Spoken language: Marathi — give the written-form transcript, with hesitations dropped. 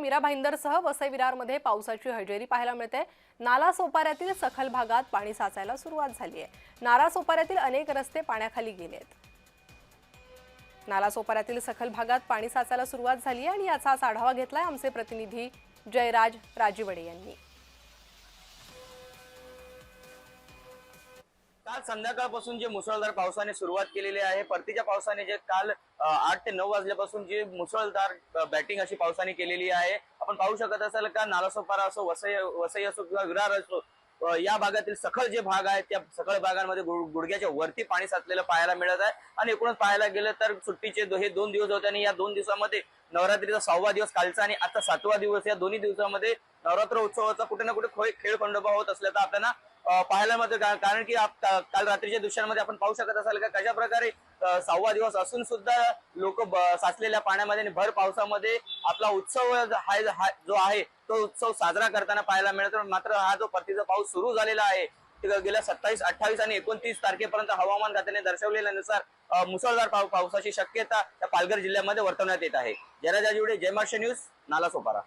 मीरा भाईंदरसह वसई विरारमध्ये पावसाची हजेरी पाहायला मिळते। नालासोपाऱ्यातील सखल भागात पाणी साचायला सुरुवात झाली आहे। नालासोपाऱ्यातील अनेक रस्ते पाण्याखाली गेलेत। नालासोपाऱ्यातील सखल भागात पाणी साचायला सुरुवात झाली आहे आणि याचाच आढावा घेतलाय आमचे प्रतिनिधी जयराज राजीवडे यांनी। काल संध्याकाळपासून जे मुसळधार पावसाने सुरुवात केलेली आहे। परतीच्या पावसाने जे काल 8 ते 9 वाजल्यापासून जे मुसळधार बॅटिंग अशी पावसाने केलेली आहे। आपण पाहू शकत असाल का नालासोपारा असो, वसई असो किंवा विरार असो, या भागातील सखल जे भाग आहेत त्या सखल भागांमध्ये गुडघ्याच्या वरती पाणी साचलेलं पाहायला मिळत आहे। आणि एकूणच पाहायला गेलं तर सुट्टीचे हे 2 दिवस होते आणि या 2 दिवसामध्ये नवरात्रीचा 6वा दिवस कालचा आणि आता 7वा दिवस, या दोन्ही दिवसामध्ये नवरात्र उत्सवाचा कुठे ना कुठे खेळ खंडोबा होत असल्याचं आपल्याला पाहायला मिळतं। कारण की काल रात्रीच्या दृश्यांमध्ये आपण पाहू शकत असाल का कशा प्रकारे 6वा दिवस असून सुद्धा लोक साचलेल्या पाण्यामध्ये आणि भर पावसामध्ये आपला उत्सव जो आहे तो उत्सव साजरा करताना पाहायला मिळतो। मात्र हा जो परतीचा पाऊस सुरू झालेला आहे गेल्या 27, 28 आणि 29 तारखेपर्यंत हवामान खात्याने दर्शवलेल्यानुसार मुसळधार पावसाची शक्यता या पालघर जिल्ह्यामध्ये वर्तवण्यात येत आहे। जयराज राजीवडे, जय महाराष्ट्र न्यूज, नालासोपारा।